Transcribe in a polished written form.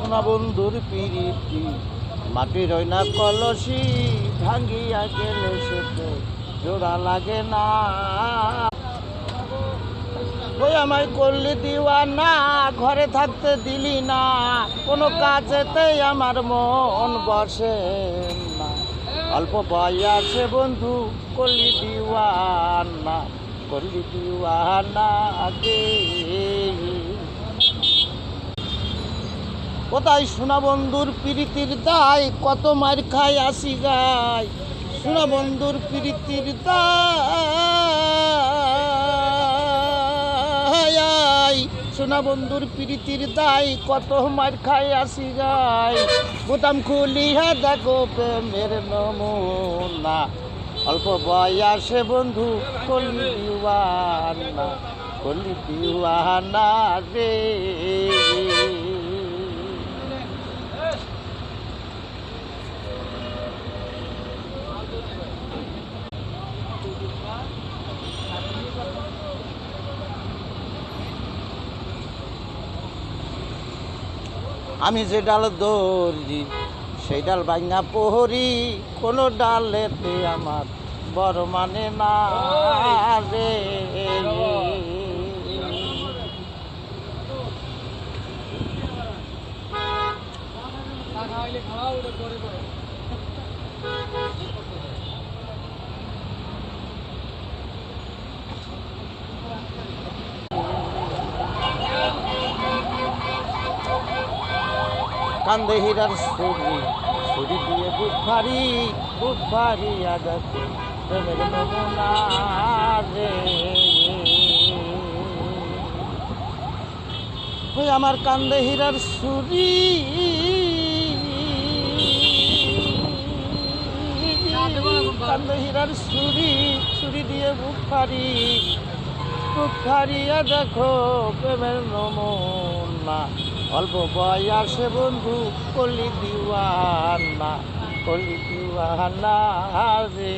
সোনা বন্ধুর পিরিতি মাটির না কলসি ভাঙ্গিয়া গেলে সেতে জোড়া লাগে না। ওই আমায় করলি দিওয়ানা, ঘরে থাকতে দিলি না, কোনো কাজেতেই আমার মন বসে না। অল্প বয়সে বন্ধু করলি দিওয়ানা, করলি দিওয়ানা গে। কোথায় সোনা বন্ধুর প্রীতির দায়, কত মার খায় আসি গায়। সোনা বন্ধুর প্রীতির দায়, সোনা বন্ধুর প্রীতির দায়, কত মার খায় আসি গায়। বোতাম খুলিয়া দেখো প্রেমের নমুনা, অল্প বয়সে বন্ধু করলি দিওয়ানা, করলি দিওয়ানা রে। আমি যে ডাল ধরি সেই ডাল ভাঙা পোহরি, কোনো ডালেতে আমার বড় মানে না রে। কান্দে হীরার ছুরি, ছুরি দিয়ে বুক ভারি আগাতে প্রেমের নমুনা রে। ওই আমার কান্দে হীরার ছুরি, কান্দে হীরার ছুরি, ছুরি দিয়ে বুক ভারিয়া দেখো প্রেমের নমুনা। অল্প বয়সে বন্ধু করলি দিওয়ানা, করলি দিওয়ানা রে।